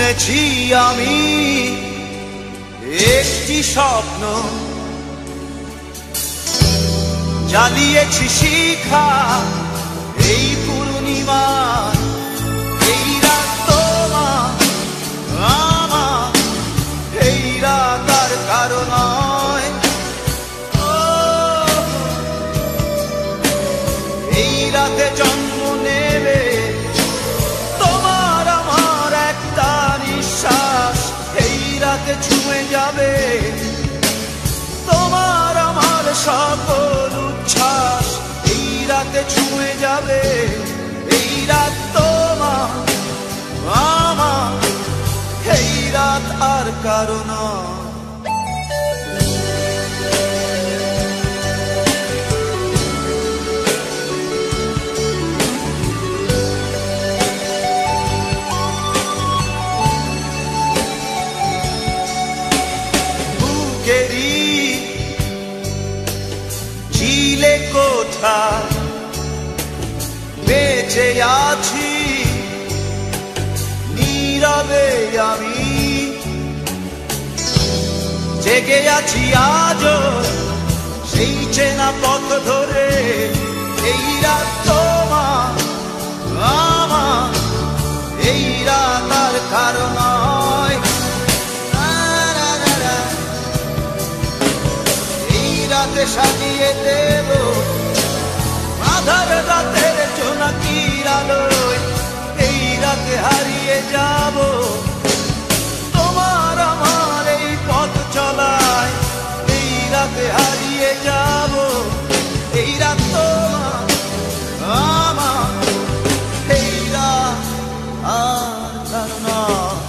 বুনেছি আমি একটি স্বপ্ন, জ্বালিয়েছি শিখা এই পূর্ণিমার, এই রাত তোমার আমার, এই রাত আর কারো নয়। এই রাতে জন্ম নেবে তোমার আমার একটা নিঃশ্বাস, এই রাতে ছুঁয়ে যাবে তোমার আমার সকল উচ্ছ্বাস, এই রাতে ছুঁয়ে যাবে এই রাত তোমার আমার, এই রাত আর কারো নয়। চিলে কোথায় বেঁচে আছি নীরবে আমি, জেগে আছি আজও সেই চেনা পথ ধরে, এই রাত তোমার আমার, এই রাত আর কারো নয়। রাতে সাজিয়ে দেব আধার রাতের জোনাকির আলোয়, এই রাতে হারিয়ে যাব তোমার আমার এই পথ চলায়, এই রাতে হারিয়ে যাব এই রাত তোমার আমার, এই রাত আর কারো নয়।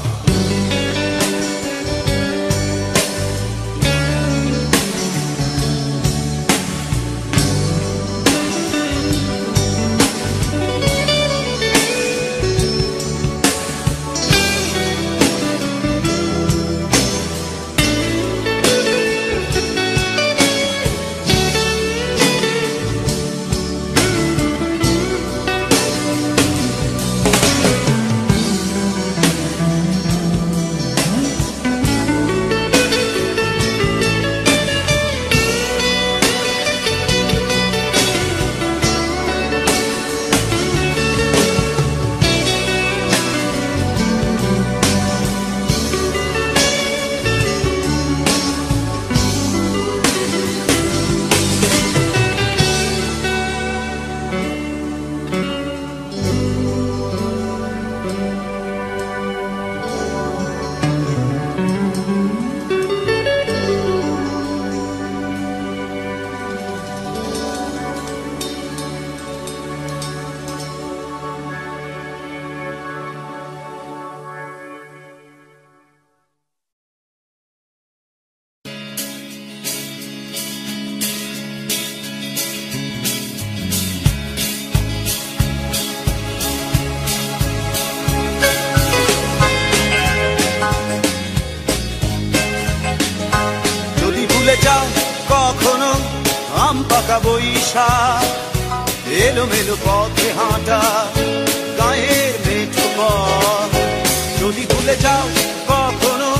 কখনো আম পাকা বৈশাখ, এলোমেলো পথে হাঁটা গায়ের মেঠো পথ, যদি ভুলে যাও কখনো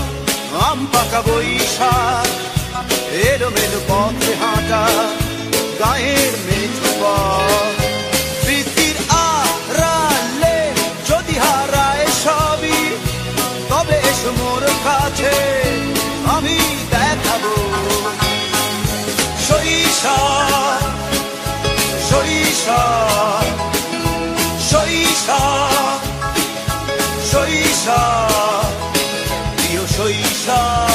আম পাকা বৈশাখ, এলোমেলো পথে হাঁটা গায়ের মেঠো পথ, স্মৃতির আড়ালে যদি হারায় সবই, তবে এসো মোর কাছে আমি দেখাবো শৈশব, শৈশব, শৈশব, শৈশব, প্রিয় শৈশব।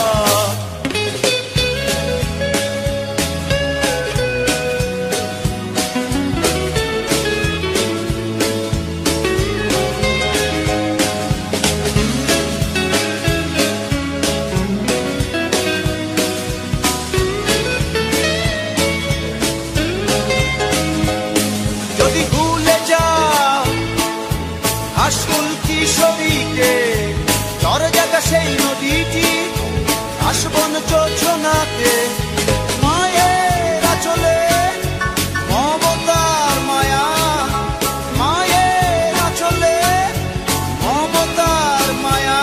সেই নদীটি আসবন যোজনাতে মায়ের আঁচলে মমতার মায়া, মায়ের আঁচলে মমতার মায়া।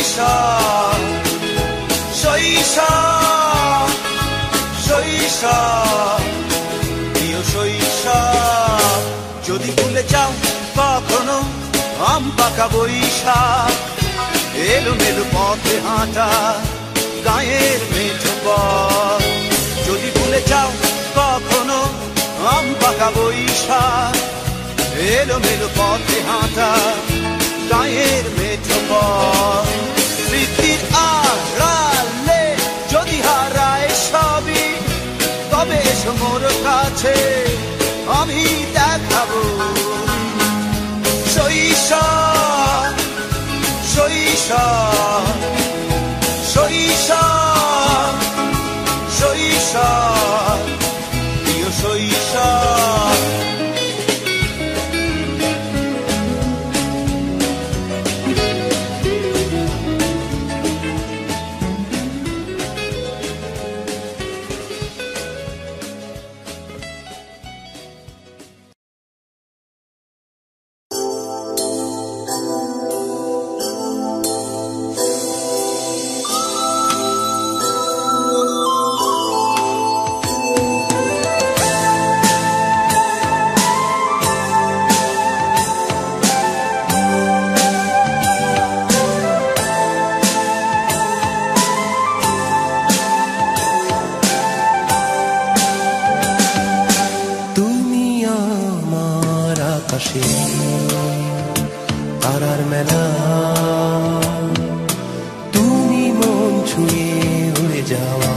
শৈশব শৈশব শৈশব প্রিয় শৈশব যদি ভুলে যাও কখনো আম পাকা বৈশাখ এলোমেলো পথে হাঁটা গায়ের মেঠো পথ যদি ভুলে যাও কখনো আম পাকা বৈশাখ এলোমেলো পথে হাঁটা গায়ের মেঠো পথ স্মৃতির আড়ালে যদি হারায় সবই তবে এসো মোর কাছে আমি দেখাবো শৈশব শৈশব শৈশব শৈশব প্রিয় শৈশব তারার মেলা তুমি মন ছুঁয়ে উড়ে যাওয়া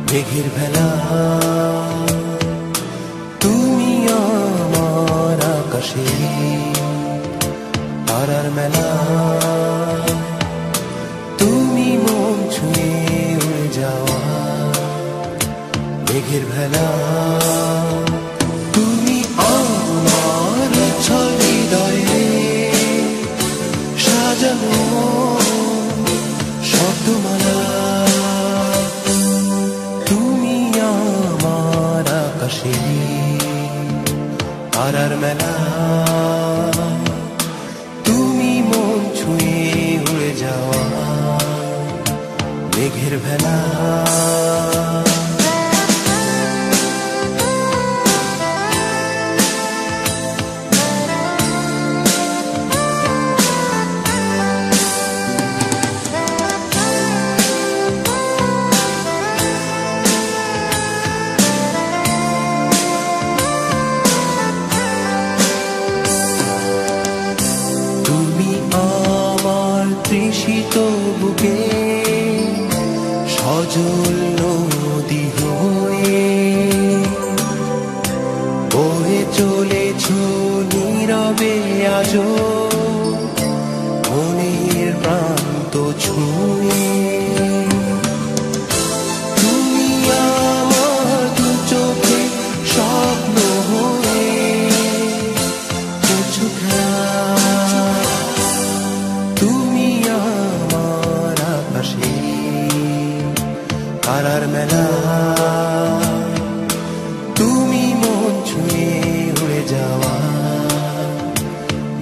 মেঘের ভেলা তুমি আমার আকাশে তারার মেলা তুমি মন ছুঁয়ে উড়ে যাওয়া মেঘের ভেলা শব্দমালা তুমি আমার আকাশে তারার মেলা তুমি মন ছুঁয়ে উড়ে যাওয়া মেঘের ভেলা তৃষিত বুকে সজল নদী হয়ে বয়ে চলেছ নীরবে আজো মনের প্রান্ত ছুঁয়ে তুমি আমার দু চোখে স্বপ্ন হয়ে কিছু তারার মেলা তুমি মন ছুঁয়ে উড়ে যাওয়া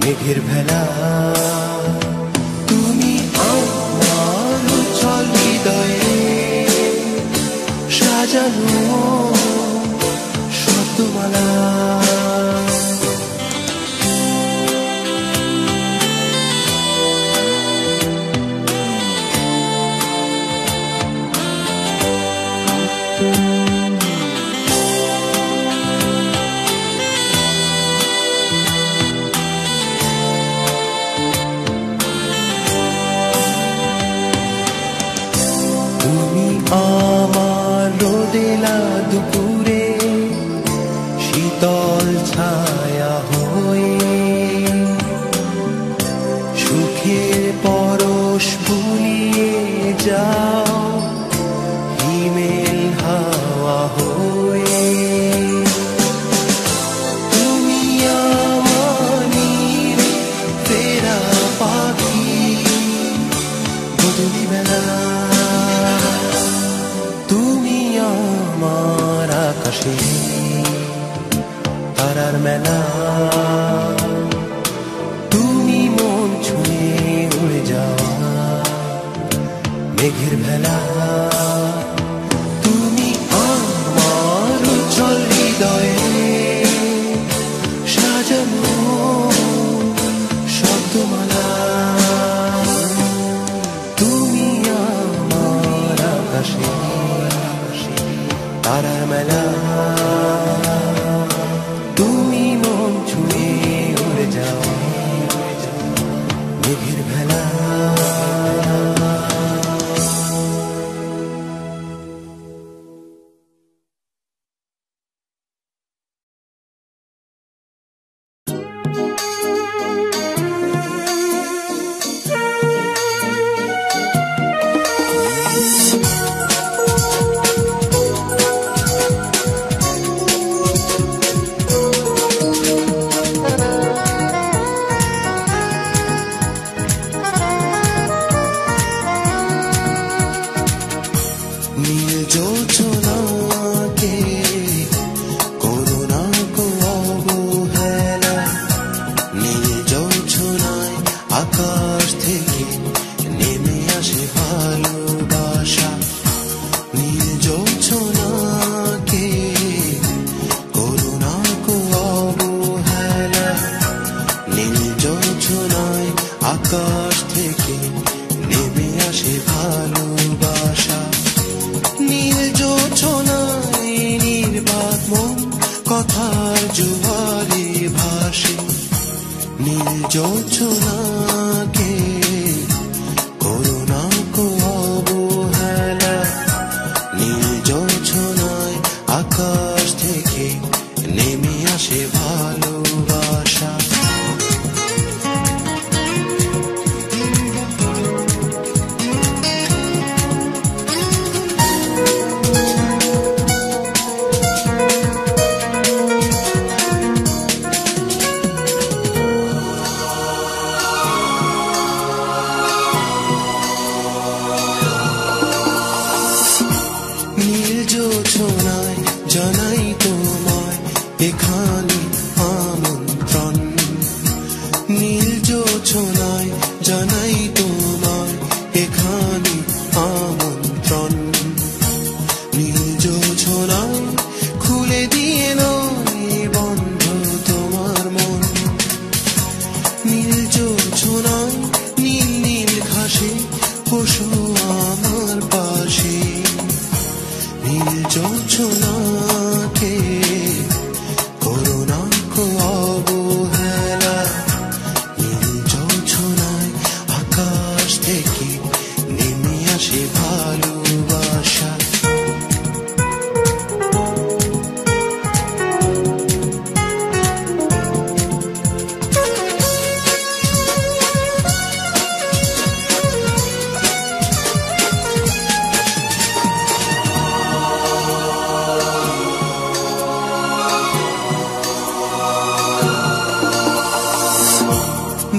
মেঘের ভেলা তুমি আমার উজ্জ্বল হৃদয়ে সাজানো শব্দমালা আমার রোদেলা দুপুরে শীতল ছায়া হয়ে সুখের পরশ বুলিয়ে যাও হিমেল হাওয়া হয়ে তুমি আমার নীড়ে ফেরা পাখি বদলি বেলা তুমি আমার আকাশে তারার মেলা তুমি মন ছুঁয়ে উড়ে যাও মেঘের ভেলা তুমি আমার উজ্জ্বল হৃদয়ে সাজানো শব্দমালা তুমি আমার আকাশে তারার মেলা তুমি মন ছুঁয়ে উড়ে যাও মেঘের ভেলা আকাশ থেকে নেমে আসে ভালোবাসা নীল জোছনায় নির্বাক মন কথার জোয়ারে ভাসে নীল জোছনাকে করুণা কো অবহেলা নীল জোছনায় আকাশ থেকে নেমে আসে ভালোবাসা জানাই তোমায় এখানে আমন্ত্রণ নীল জোছনায় জানাই তোমায় এখানে আমন্ত্রণ নীল জোছনায় খুলে দিয়ে নয় বন্ধ তোমার মন নীল জোছনায় নীল নীল ঘাসে বসো আমার পাশে নীল জোছনাকে করুণা কো অবহেলা নীল জোছনায় আকাশ থেকে নেমে আসে ভালোবাসা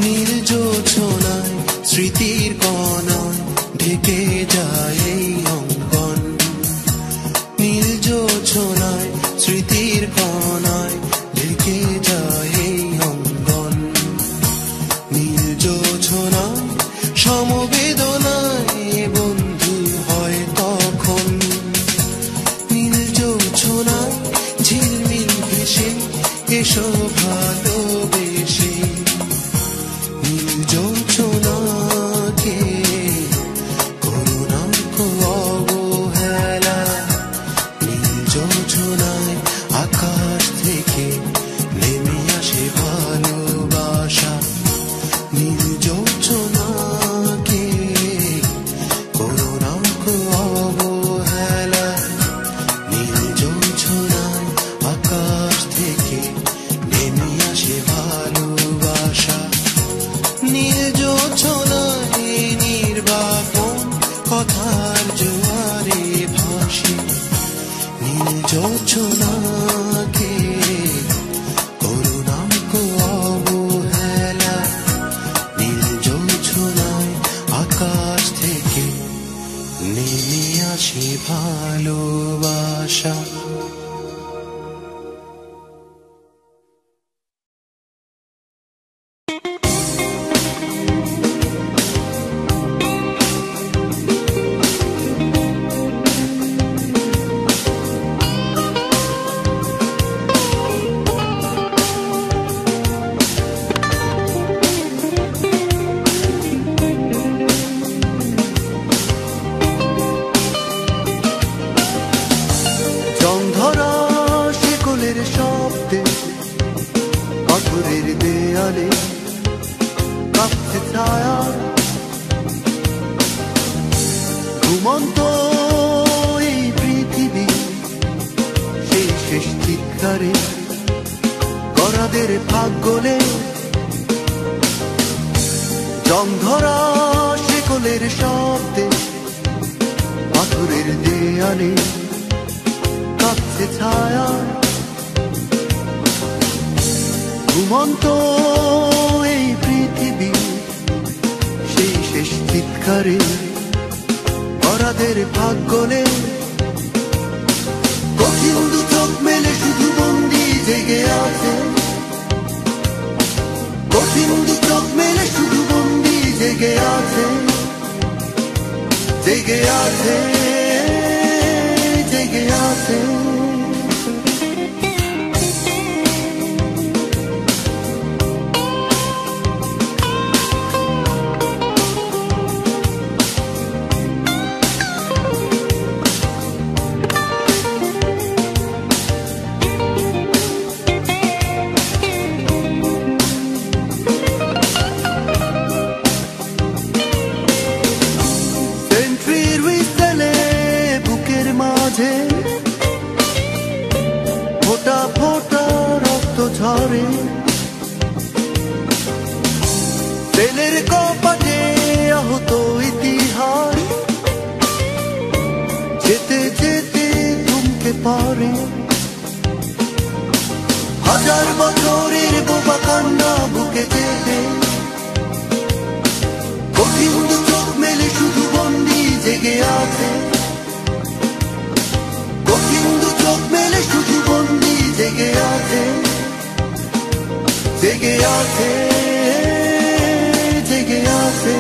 নীল জোছনায় স্মৃতির কণায় ঢেকে যায় এই অঙ্গন নীল জোছনায় স্মৃতির কণায় ঢেকে যায় এই অঙ্গন নীল জোছনায় সমবেদনায় বন্ধু হয় তখন নীল জোছনায় ঝিলমিল ভেসে এসো ভালোবেসে নীল জোছনাকে করুণা কো অবহেলা নীল জোছনায় আকাশ থেকে নেমে আসে ভালোবাসা নীল জোছনাকে করুণা কো অবহেলা নীল জোছনায় আকাশ থেকে নেমে আসে ভালোবাসা নীল জোছনায় নির্বাক মন কথার জোয়ারে ভাসে নীল জোছনাকে করুণা কো অবহেলা নীল জোছনায় আকাশ থেকে নেমে আসে ভালোবাসা ঘুমন্ত এই পৃথিবী সেই শেষ চিৎকারে গরাদের ফাঁক গলে জং ধরা শেকলের শব্দে পাথরের দেয়ালে কাঁপছে ছায়া ঘুমন্ত এই পৃথিবী সেই শেষ চিৎকারে গরাদের ফাঁক গলে কঠিন দু চোখ মেলে শুধু বন্দি জেগে আছে কঠিন দু চোখ মেলে শুধু বন্দি জেগে আছে জেগে আছে জেগে আছে ফোটা ফোটা রক্ত ঝরে তেলের কপাটে আহত ইতিহাস যেতে যেতে থমকে পড়ে হাজার বছরের বোবা কান্না বুকে চেপে কঠিন দু চোখ মেলে শুধু বন্দি জেগে আছে কঠিন দু চোখ মেলে শুধু বন্দি জেগে আছে জেগে আছে জেগে আছে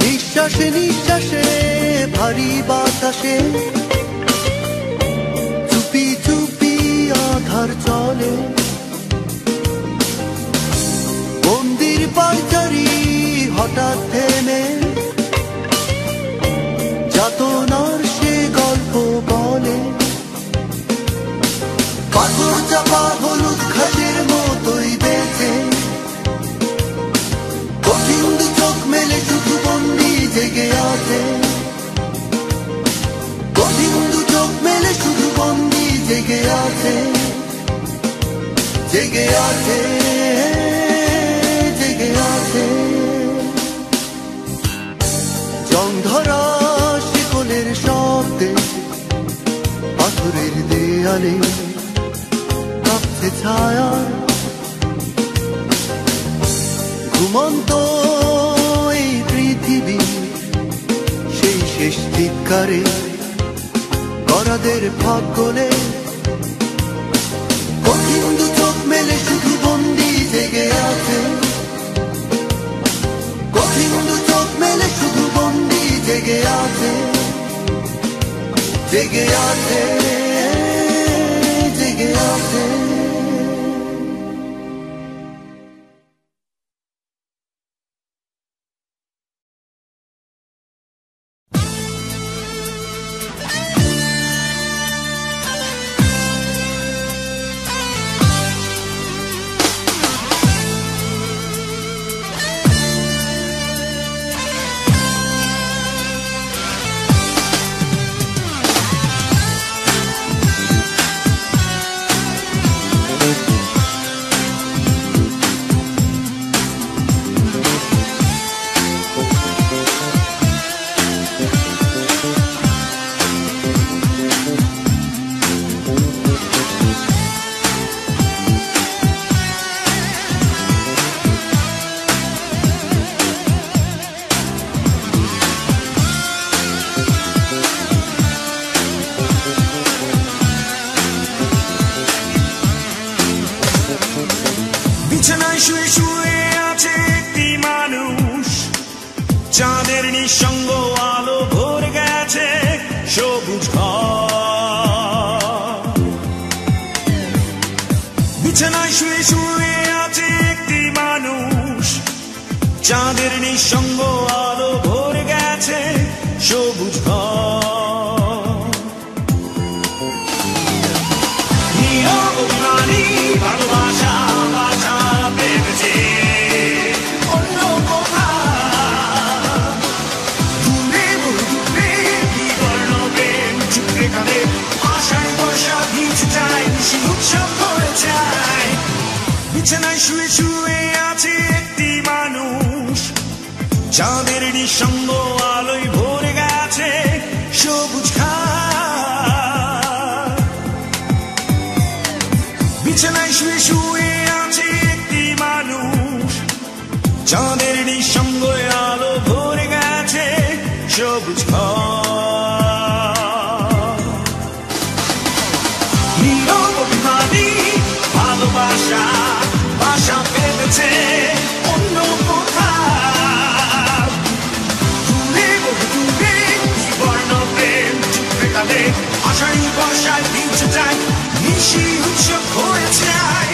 নিঃশ্বাসে নিঃশ্বাসে ভারী বাতাসে চুপি চুপি আধার চলে মন্দির পাঁচারি হঠাৎ থেমে যাতনার সে গল্প বলে পাথর চাপা হলুদ ঘাসের মতোই বেঁচে কঠিন দু চোখ মেলে শুধু বন্দি জেগে আছে কঠিন দু চোখ মেলে শুধু বন্দি জেগে আছে জেগে আছে জেগে আছে জং ধরা শিকলের শব্দে পাথরের দেয়ালে কাঁপছে ছায়া ঘুমন্ত এই পৃথিবী সেই শেষ চিৎকারে গরাদের ফাঁক গলে কঠিন দু চোখ মেলে শুধু বন্দি জেগে আছে কঠিন দু চোখ মেলে শুধু বন্দি জেগে আছে জেগে আছে জেগে আছে শুয়ে শুয়ে আছে একটি মানুষ, চাঁদের নিঃসঙ্গ আলো ভরে গেছে সবুজ ভালোবাসা বাসা পেয়েছে অন্য কোথাও। দূরে দূরে বিবর্ণ প্রেম চুপড়ে কাঁদে, আশায় বর্ষা ভিজে যায়, নিশি উৎসব করে যায়। বিছানায় শুয়ে শুয়ে আছে একটি মানুষ, চাঁদের নিঃসঙ্গ আলোয় ভরে গেছে সবুজ ঘাস। বিছানায় শুয়ে শুয়ে আছে একটি মানুষ, চাঁদের নিঃসঙ্গ আলো ভরে গেছে সবুজ ঘাস। নীরব অভিমানী ভালোবাসা বাসা পেয়েছে অন্য কোথাও। দূরে দূরে বিবর্ণ প্রেম চুপড়ে কাঁদে, আশায় বর্ষায় ভিজে যায়, নিশি উৎসব হয়ে যায়।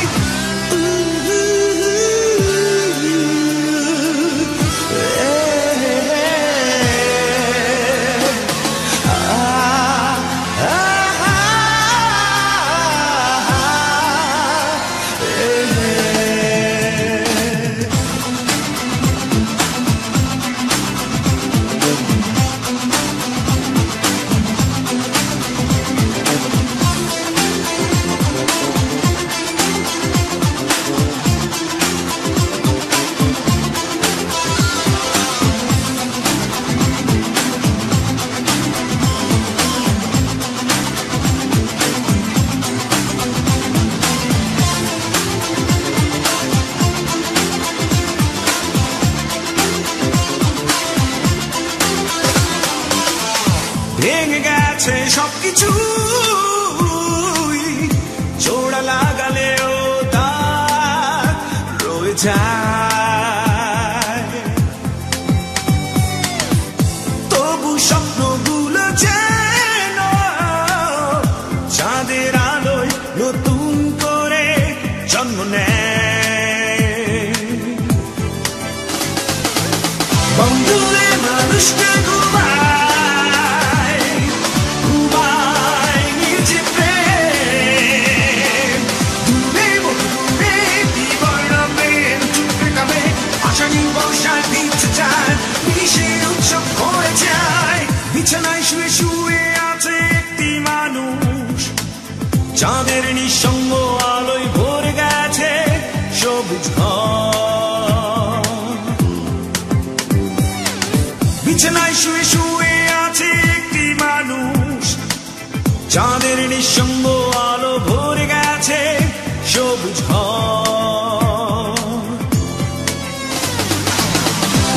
ভেঙে গেছে সবকিছু, জোড়া লাগালেও তা রয়ে যায়। তবু স্বপ্নগুলো যেন চাঁদের আলোয় নতুন করে জন্ম নেয়। বন্ধুরে মানুষকে বিছানায় শুয়ে শুয়ে আছে একটি মানুষ, চাঁদের নিঃসঙ্গ আলোয় ভরে গেছে সবুজ ঘাস। বিছানায় শুয়ে শুয়ে আছে একটি মানুষ, চাঁদের নিঃসঙ্গ আলো ভরে গেছে সবুজ ঘাস।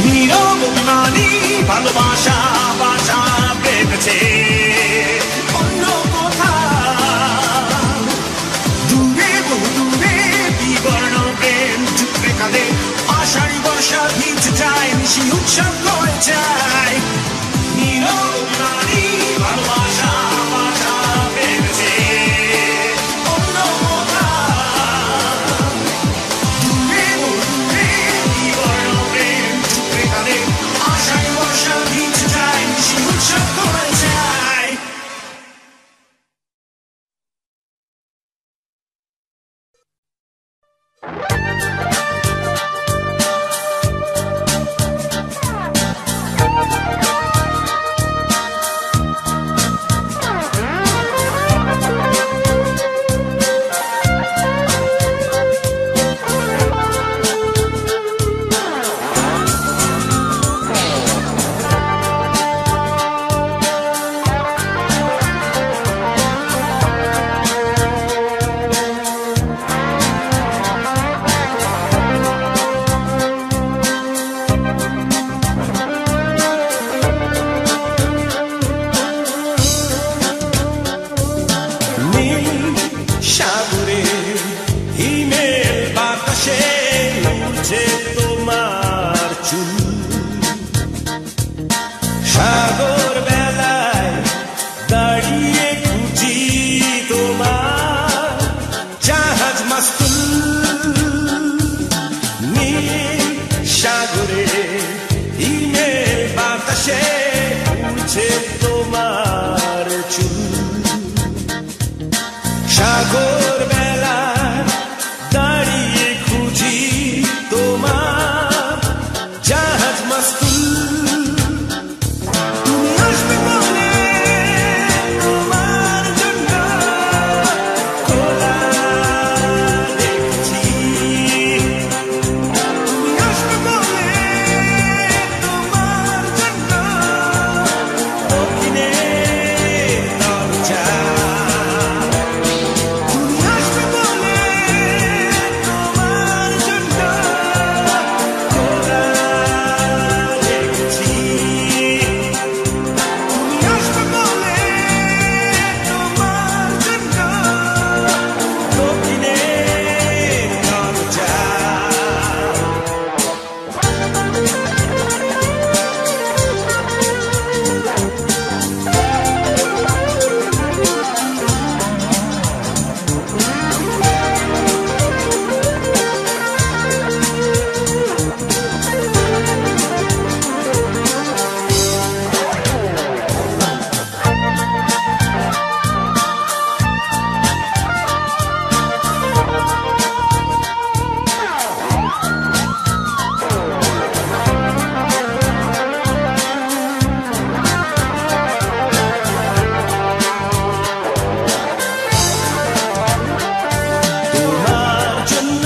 নীরব অভিমানী ভালোবাসা বাসা পেয়েছে অন্য কোথাও। দূরে দূরে বিবর্ণ প্রেম চুপড়ে কাঁদে, আষাঢ়ি বর্ষা ভিজে যায়, নিশি উৎসব হয়ে যায়। নীরব অভিমানী ভালোবাসা বাসা পেয়েছে অন্য কোথাও। দূরে দূরে বিবর্ণ প্রেম চুপড়ে কাঁদে, আষাঢ়ি বর্ষা ভিজে যায়, নিশি উৎসব হয়ে যায়। মাস্তুল আকাশে উড়ছে তোমার চুল সাগর বেলায় দাঁড়িয়ে খুঁজি তোমার জাহাজ মাস্তুল তুমি আসবে বলে তোমার জন্য খোলা দেখছি তুমি আসবে বলে তোমার জন্য দক্ষিণে দরজা তুমি আসবে বলে তোমার জন্য খোলা দেখছি তুমি আসবে বলে তোমার জন্য দক্ষিণে দরজা তোমার জন্য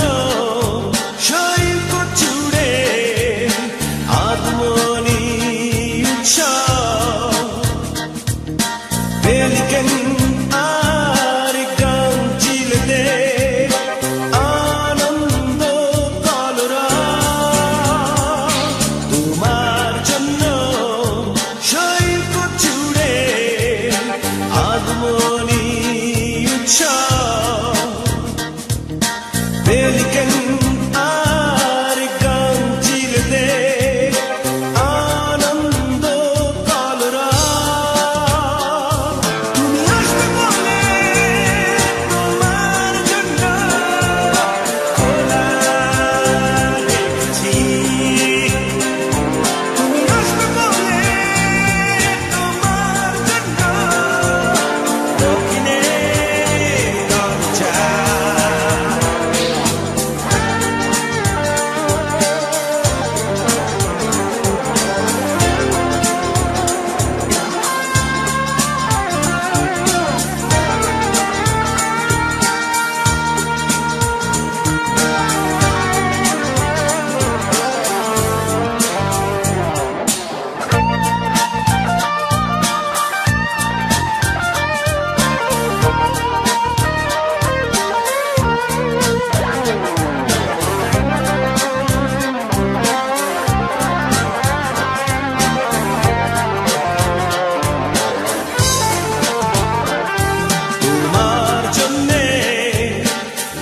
সৈকত জুড়ে আদমনি উৎসব পেলিকেন আর গান চিলতে আনন্দ কলরা তোমার জন্য সৈকত জুড়ে আদমনি উৎসব পেলিকেন আর গান চিলতে আনন্দ কলরা তুমি আসবে বলে তোমার জন্য খোলা দেখছি তুমি আসবে বলে তোমার জন্য দক্ষিণে দরজা তোমার জন্যে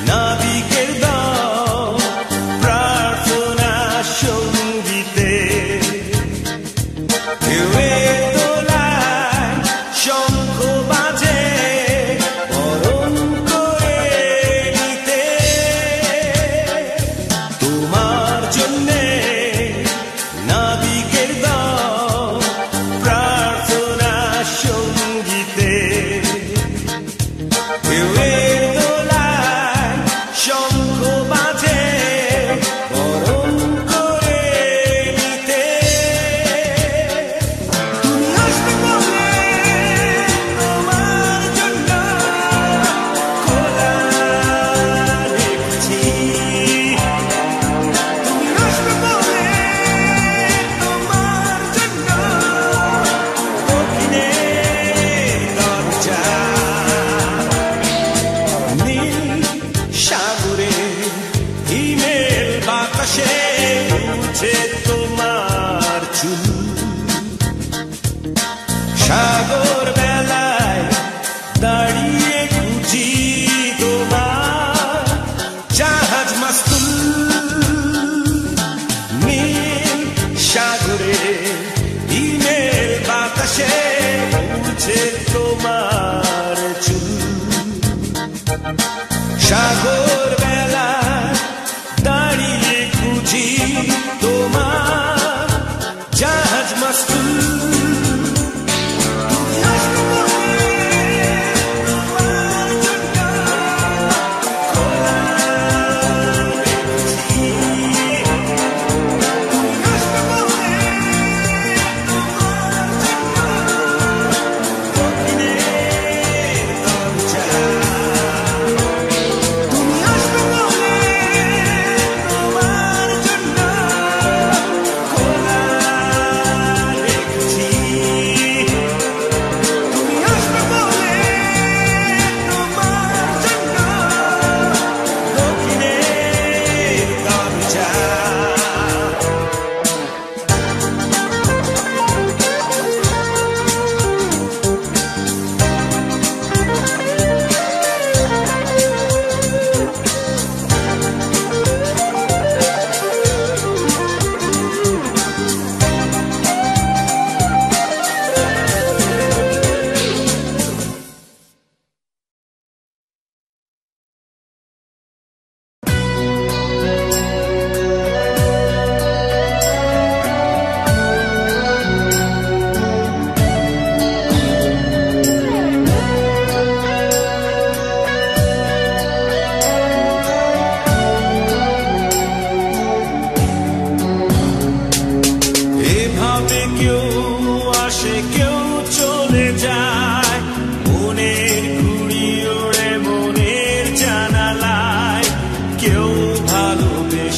নাবিকের দল প্রার্থনা সঙ্গীতে ঢেউয়ের দোলায় শঙ্খ বাজে বরণ করে নিতে তোমার জন্যে নাবিকের দল প্রার্থনা সঙ্গীতে ঢেউয়ের দোলায় শঙ্খ বাজে বরণ করে নিতে তুমি আসবে বলে তোমার জন্য খোলা দেখছি তুমি আসবে বলে তোমার জন্য দক্ষিণে দরজা নীল সাগরে হিমেল বাতাসে উঠছে তোমার চুল সাগর বেলায় দাঁড়িয়ে খুঁজি তোমার জাহাজ মাস্তুল নীল সাগরে হিমেল বাতাসে উঠছে তোমার চুল সাগর বেলা দাঁড়িয়ে খুঁজি তোমার জাহাজ মাস্তুল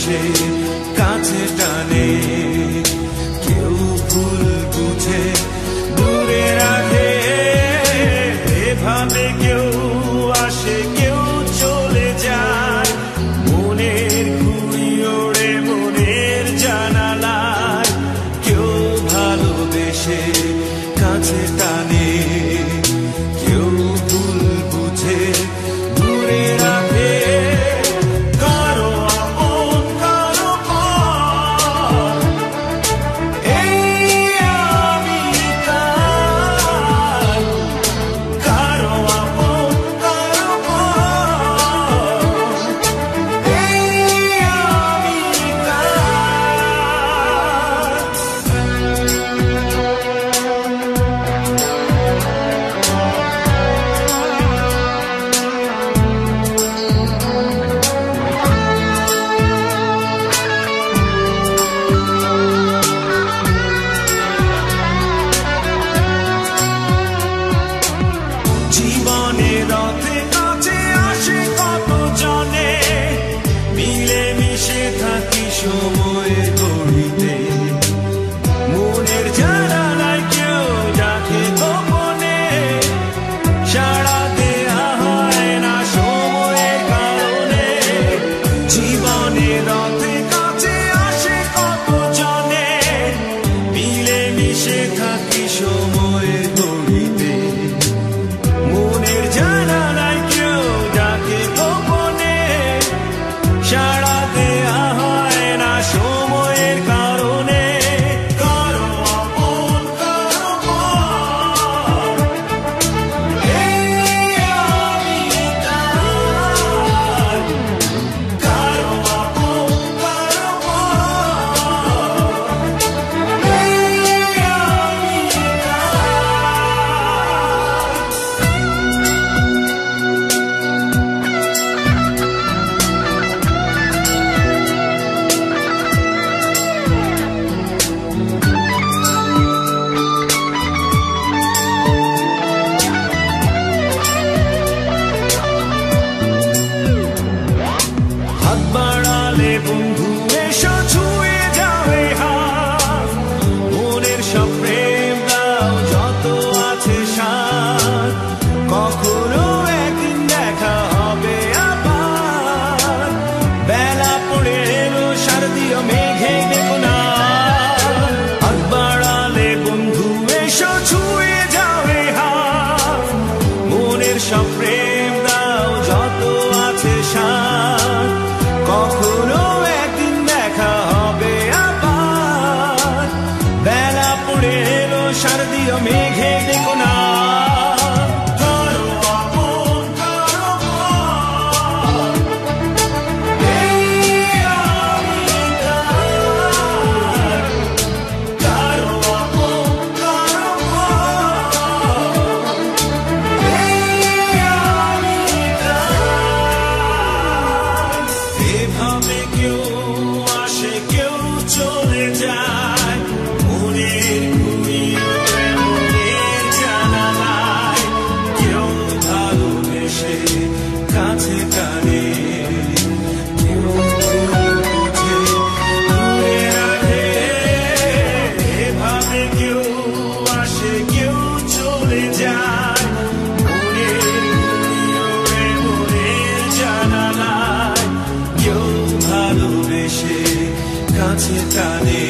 ভালোবেসে কাছে টানে, কেউ ভুল বুঝে দূরে রাখে, এভাবে কেউ আসে কেউ চলে যায়, মনের ঘুড়ি ওড়ে মনের জানালায়, কেউ ভালোবেসে কাছে টানে, কেউ ভুল বুঝে দূরে রাখে, কারো আপন কারো পর, এই আমি কার, কারো আপন কারো পর, এই আমি কার। জীবনের রথে কাছে আসে কত জনে, মিলে মিশে থাকি সময়ের ঘড়িতে, মনের জানালায় কেউ ডাকে গোপনে, সাড়া দেয়া হয় না সময়ের কারণে, জীবনের রথে কাছে আসে কত জনে, মিলে মিশে থাকি সময়ের ঘড়িতে, মনের জানালায় কেউ ডাকে গোপনে, সাড়া দেয়া হয় না সময়ের কারণে, কারো আপন কারো পর, এই আমি কার, কারো আপন কারো পর, এই আমি কার। হাত বাড়ালে বন্ধু এসো ছুঁয়ে যাবে হাত, মনের সব প্রেম দাও যত আছে সাথ, কখনো একদিন দেখা হবে আবার, বেলা পড়ে এলো শারদীয় মেঘে দেখো না, হাত বাড়ালে বন্ধু এসো ছুঁয়ে যাবে হাত, মনের সব প্রেম দাও যত আছে সাথ, কখনো একদিন দেখা হবে আবার, বেলা পড়ে এলো শারদীয় মেঘে দেখো না, কারো আপন কারো পর, এই আমি কার, কারো আপন কারো পর, এই আমি কার। এভাবে কেউ আসে কেউ চলে যায়, মনের ঘুড়ি ওড়ে মনের জানালায়, কেউ ভালোবেসে কাছে টানে, কেউ ভুল বুঝে দূরে রাখে, এভাবে কেউ আসে কেউ চলে যায়, মনের ঘুড়ি ওড়ে মনের জানালায়, কেউ ভালোবেসে কাছে টানে,